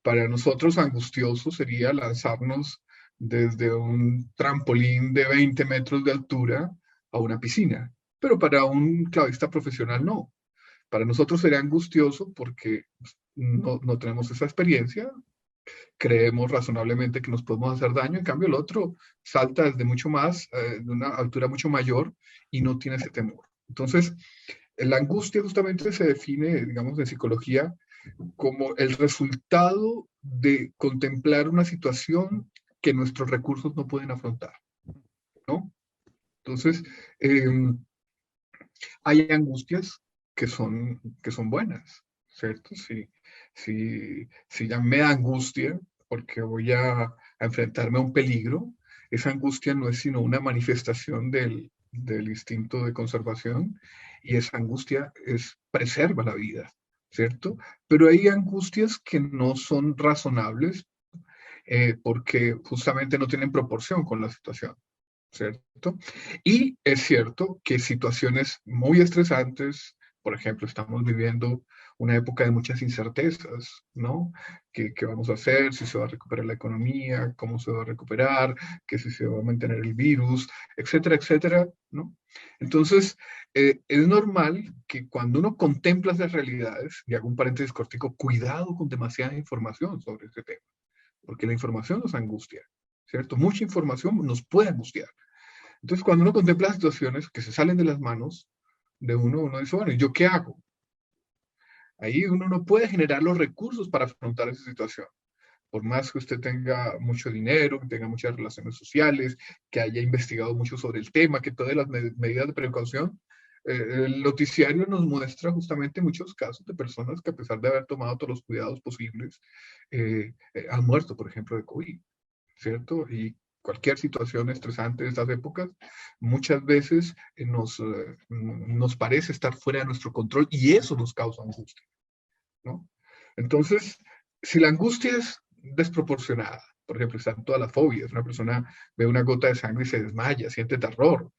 para nosotros angustioso sería lanzarnos desde un trampolín de 20 metros de altura a una piscina. pero para un clavista profesional no. Para nosotros sería angustioso porque no tenemos esa experiencia, creemos razonablemente que nos podemos hacer daño, en cambio el otro salta desde mucho más, de una altura mucho mayor y no tiene ese temor. Entonces, la angustia justamente se define, digamos, en psicología como el resultado de contemplar una situación que nuestros recursos no pueden afrontar, ¿no? Entonces, hay angustias que son buenas, ¿cierto? Si ya me da angustia porque voy a enfrentarme a un peligro, esa angustia no es sino una manifestación del instinto de conservación y esa angustia preserva la vida, ¿cierto? Pero hay angustias que no son razonables porque justamente no tienen proporción con la situación, ¿cierto? Y es cierto que situaciones muy estresantes, por ejemplo, estamos viviendo una época de muchas incertezas, ¿no? ¿Qué vamos a hacer? ¿Si se va a recuperar la economía? ¿Cómo se va a recuperar? ¿Que si se va a mantener el virus? Etcétera, etcétera, ¿no? Entonces, es normal que cuando uno contempla esas realidades, y hago un paréntesis cortico, cuidado con demasiada información sobre este tema, porque la información nos angustia, ¿cierto? Mucha información nos puede angustiar. Entonces, cuando uno contempla situaciones que se salen de las manos de uno dice, bueno, ¿y yo qué hago? Ahí uno no puede generar los recursos para afrontar esa situación. Por más que usted tenga mucho dinero, que tenga muchas relaciones sociales, que haya investigado mucho sobre el tema, que todas las medidas de precaución, el noticiario nos muestra justamente muchos casos de personas que a pesar de haber tomado todos los cuidados posibles, han muerto, por ejemplo, de COVID, ¿cierto? Y cualquier situación estresante de estas épocas, muchas veces nos parece estar fuera de nuestro control y eso nos causa angustia, ¿no? Entonces, si la angustia es desproporcionada, por ejemplo, están todas las fobias, una persona ve una gota de sangre y se desmaya, siente terror,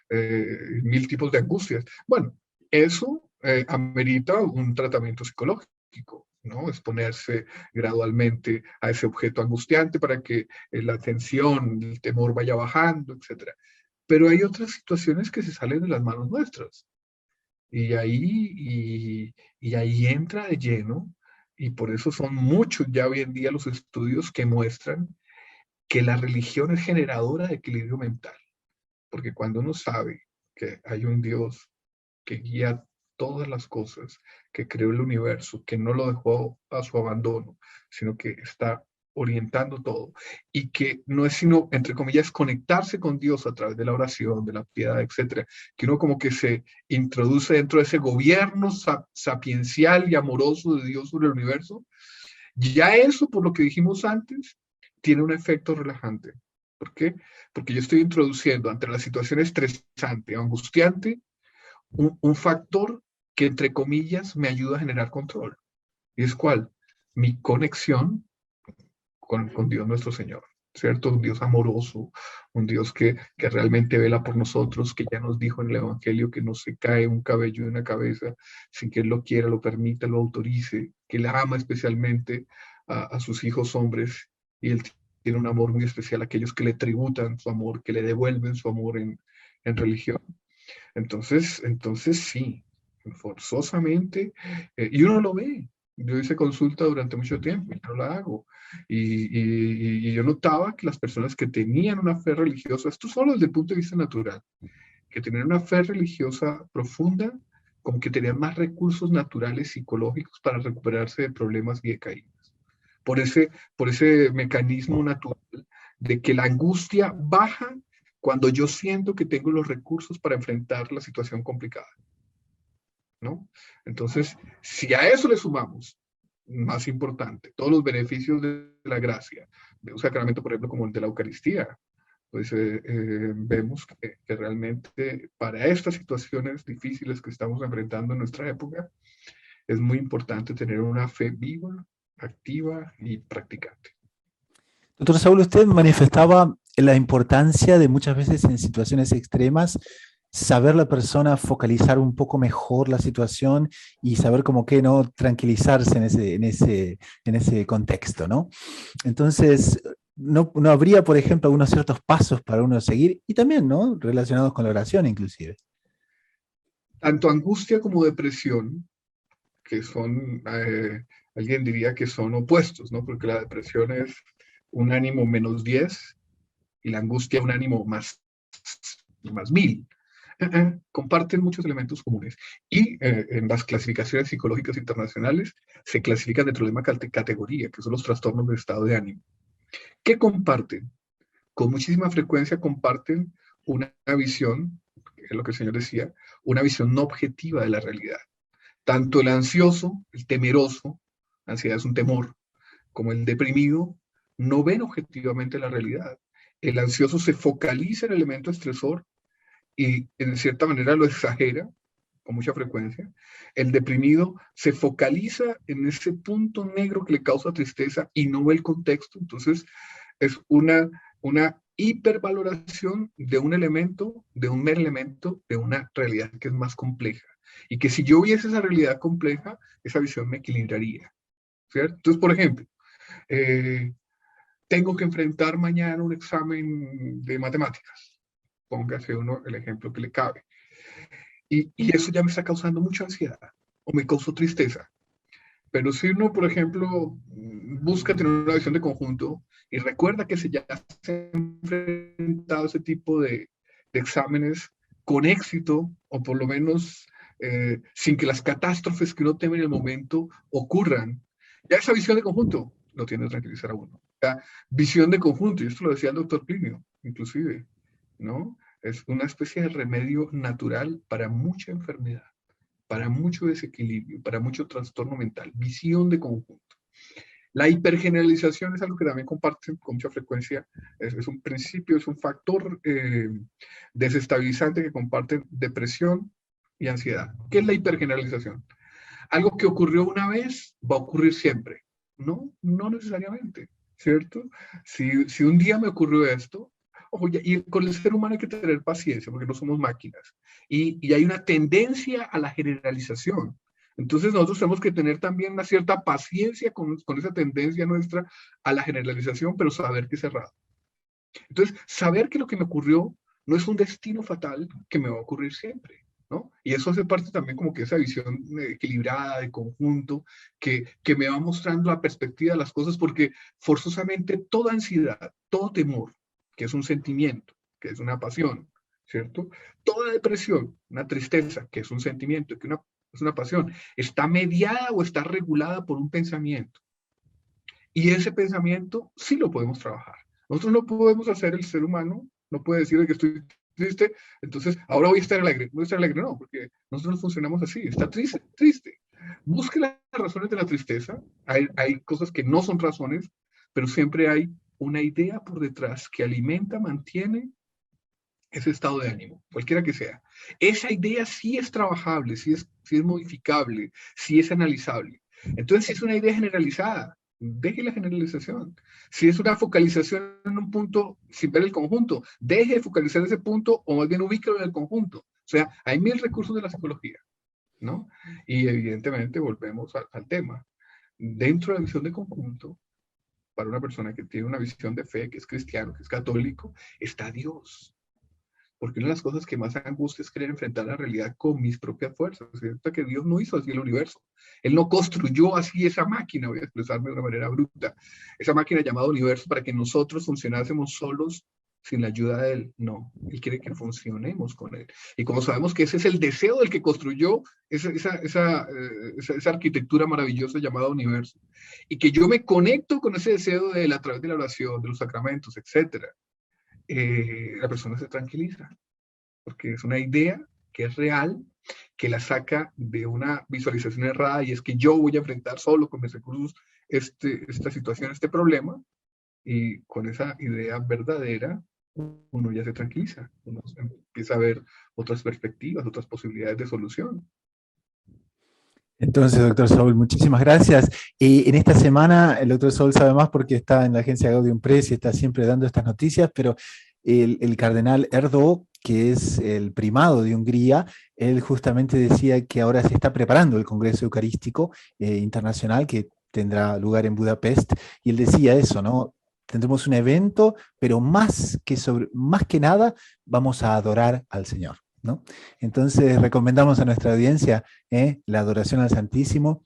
mil tipos de angustias. Bueno, eso amerita un tratamiento psicológico, ¿no? Exponerse gradualmente a ese objeto angustiante para que la tensión, el temor vaya bajando, etc. Pero hay otras situaciones que se salen de las manos nuestras. Y ahí entra de lleno, y por eso son muchos ya hoy en día los estudios que muestran que la religión es generadora de equilibrio mental. Porque cuando uno sabe que hay un Dios que guía todas las cosas, que creó el universo, que no lo dejó a su abandono, sino que está orientando todo, y que no es sino, entre comillas, conectarse con Dios a través de la oración, de la piedad, etcétera, que uno como que se introduce dentro de ese gobierno sapiencial y amoroso de Dios sobre el universo, ya eso, por lo que dijimos antes, tiene un efecto relajante. ¿Por qué? Porque yo estoy introduciendo ante la situación estresante o angustiante un factor que, entre comillas, me ayuda a generar control. ¿Y es cuál? Mi conexión con Dios nuestro Señor, ¿cierto? Un Dios amoroso, un Dios que realmente vela por nosotros, que ya nos dijo en el Evangelio que no se cae un cabello de una cabeza sin que Él lo quiera, lo permita, lo autorice, que Él ama especialmente a sus hijos hombres y Él tiene un amor muy especial a aquellos que le tributan su amor, que le devuelven su amor en religión. Entonces sí, forzosamente, y uno lo ve. Yo hice consulta durante mucho tiempo, y no la hago. Y yo notaba que las personas que tenían una fe religiosa, esto solo desde el punto de vista natural, que tenían una fe religiosa profunda, como que tenían más recursos naturales psicológicos para recuperarse de problemas y de caídas. Por ese mecanismo natural de que la angustia baja cuando yo siento que tengo los recursos para enfrentar la situación complicada, ¿no? Entonces, si a eso le sumamos, más importante, todos los beneficios de la gracia, de un sacramento, por ejemplo, como el de la Eucaristía, pues vemos que realmente para estas situaciones difíciles que estamos enfrentando en nuestra época, es muy importante tener una fe viva, activa y practicante.
Doctor Saúl, usted manifestaba la importancia de muchas veces en situaciones extremas saber la persona focalizar un poco mejor la situación y saber cómo que no tranquilizarse en ese contexto, ¿no? Entonces, no habría, por ejemplo, algunos ciertos pasos para uno seguir y también, ¿no? Relacionados con la oración inclusive.
Tanto angustia como depresión, que son, alguien diría que son opuestos, ¿no? Porque la depresión es un ánimo -10 y la angustia un ánimo más 1000. Comparten muchos elementos comunes. Y en las clasificaciones psicológicas internacionales se clasifican dentro de la misma categoría, que son los trastornos de estado de ánimo. ¿Qué comparten? Con muchísima frecuencia comparten una visión, es lo que el señor decía, una visión no objetiva de la realidad. Tanto el ansioso, el temeroso, la ansiedad es un temor, como el deprimido, no ven objetivamente la realidad. El ansioso se focaliza en el elemento estresor y en cierta manera lo exagera con mucha frecuencia. El deprimido se focaliza en ese punto negro que le causa tristeza y no ve el contexto. Entonces es una hipervaloración de un elemento, de un mero elemento, de una realidad que es más compleja. Y que si yo viese esa realidad compleja, esa visión me equilibraría, ¿cierto? Entonces, por ejemplo, tengo que enfrentar mañana un examen de matemáticas. Póngase uno el ejemplo que le cabe. Y eso ya me está causando mucha ansiedad o me causó tristeza. Pero si uno, por ejemplo, busca tener una visión de conjunto y recuerda que ya se ha enfrentado a ese tipo de exámenes con éxito, o por lo menos sin que las catástrofes que uno teme en el momento ocurran, ya esa visión de conjunto lo tiene que tranquilizar a uno. La visión de conjunto, y esto lo decía el doctor Plinio, inclusive, ¿no? Es una especie de remedio natural para mucha enfermedad, para mucho desequilibrio, para mucho trastorno mental, visión de conjunto. La hipergeneralización es algo que también comparten con mucha frecuencia, es un principio, es un factor desestabilizante que comparten depresión y ansiedad. ¿Qué es la hipergeneralización? Algo que ocurrió una vez va a ocurrir siempre. No, no necesariamente, ¿cierto? Si un día me ocurrió esto, ojo, y con el ser humano hay que tener paciencia porque no somos máquinas. Y hay una tendencia a la generalización. Entonces nosotros tenemos que tener también una cierta paciencia con esa tendencia nuestra a la generalización, pero saber que es errado. Entonces, saber que lo que me ocurrió no es un destino fatal que me va a ocurrir siempre, ¿no? Y eso hace parte también como que esa visión equilibrada, de conjunto, que me va mostrando la perspectiva de las cosas, porque forzosamente toda ansiedad, todo temor, que es un sentimiento, que es una pasión, ¿cierto? Toda depresión, una tristeza, que es un sentimiento, que es una pasión, está mediada o está regulada por un pensamiento. Y ese pensamiento sí lo podemos trabajar. Nosotros no podemos hacer, el ser humano no puede decir que estoy triste, entonces ahora voy a estar alegre. No voy a estar alegre, no, porque nosotros no funcionamos así. Está triste, triste. Busque las razones de la tristeza. Hay cosas que no son razones, pero siempre hay una idea por detrás que alimenta, mantiene ese estado de ánimo, cualquiera que sea. Esa idea sí es trabajable, sí es modificable, sí es analizable. Entonces, si es una idea generalizada, deje la generalización. Si es una focalización en un punto sin ver el conjunto, deje de focalizar ese punto o más bien ubíquelo en el conjunto. O sea, hay 1000 recursos de la psicología, ¿no? Y evidentemente volvemos al tema. Dentro de la visión de conjunto, para una persona que tiene una visión de fe, que es cristiano, que es católico, está Dios. Porque una de las cosas que más angustia es querer enfrentar la realidad con mis propias fuerzas. ¿Cierto? Que Dios no hizo así el universo. Él no construyó así esa máquina, voy a expresarme de una manera bruta, esa máquina llamada universo para que nosotros funcionásemos solos sin la ayuda de Él. No, Él quiere que funcionemos con Él. Y como sabemos que ese es el deseo del que construyó esa arquitectura maravillosa llamada universo, y que yo me conecto con ese deseo de Él a través de la oración, de los sacramentos, etcétera, la persona se tranquiliza, porque es una idea que es real, que la saca de una visualización errada, y es que yo voy a enfrentar solo con mis recursos esta situación, este problema, y con esa idea verdadera uno ya se tranquiliza, uno empieza a ver otras perspectivas, otras posibilidades de solución.
Entonces, doctor Saúl, muchísimas gracias. En esta semana el doctor Saúl sabe más porque está en la agencia Gaudium Press y está siempre dando estas noticias, pero el cardenal Erdoğan, que es el primado de Hungría, él justamente decía que ahora se está preparando el Congreso Eucarístico Internacional que tendrá lugar en Budapest, y él decía eso, ¿no? Tendremos un evento, pero más que nada vamos a adorar al Señor. ¿no? Entonces recomendamos a nuestra audiencia la adoración al Santísimo,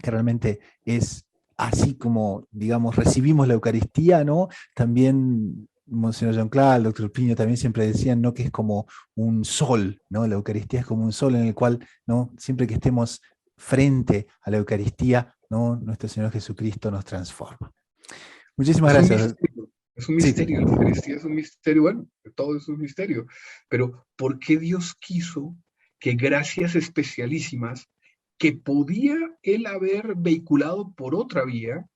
que realmente es así como, digamos, recibimos la Eucaristía, ¿no? También Monseñor John Clark, el doctor Piño también siempre decían, ¿no?, que es como un sol, ¿no? La Eucaristía es como un sol en el cual, ¿no?, siempre que estemos frente a la Eucaristía, ¿no?, nuestro Señor Jesucristo nos transforma. Muchísimas gracias.
Es un misterio, la Eucaristía es un misterio, bueno, todo es un misterio, pero ¿por qué Dios quiso que gracias especialísimas que podía Él haber vehiculado por otra vía,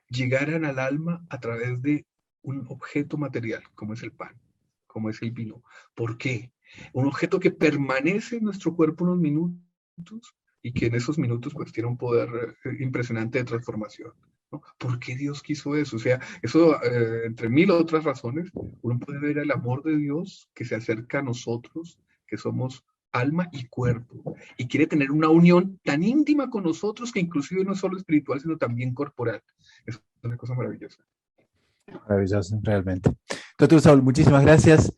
llegaran al alma a través de un objeto material, como es el pan, como es el vino? ¿Por qué? Un objeto que permanece en nuestro cuerpo unos minutos y que en esos minutos pues tiene un poder impresionante de transformación, ¿no? ¿Por qué Dios quiso eso? O sea, eso, entre mil otras razones, uno puede ver el amor de Dios que se acerca a nosotros, que somos alma y cuerpo, y quiere tener una unión tan íntima con nosotros que inclusive no es solo espiritual, sino también corporal. Es una cosa maravillosa.
Maravilloso, realmente. Doctor Saúl, muchísimas gracias.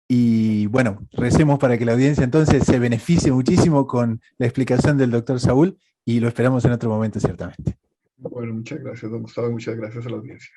Y bueno, recemos para que la audiencia entonces se beneficie muchísimo con la explicación del doctor Saúl y lo esperamos en otro momento, ciertamente.
Bueno, muchas gracias, don Gustavo, y muchas gracias a la audiencia.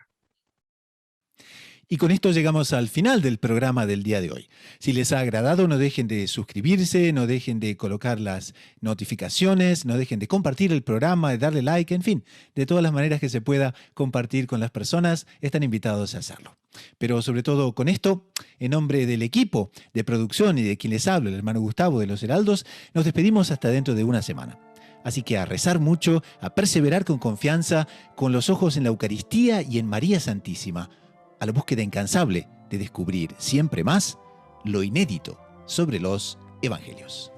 Y con esto llegamos al final del programa del día de hoy. Si les ha agradado, no dejen de suscribirse, no dejen de colocar las notificaciones, no dejen de compartir el programa, de darle like, en fin, de todas las maneras que se pueda compartir con las personas, están invitados a hacerlo. Pero sobre todo con esto, en nombre del equipo de producción y de quien les habla, el hermano Gustavo de los Heraldos, nos despedimos hasta dentro de una semana. Así que a rezar mucho, a perseverar con confianza, con los ojos en la Eucaristía y en María Santísima, a la búsqueda incansable de descubrir siempre más lo inédito sobre los evangelios.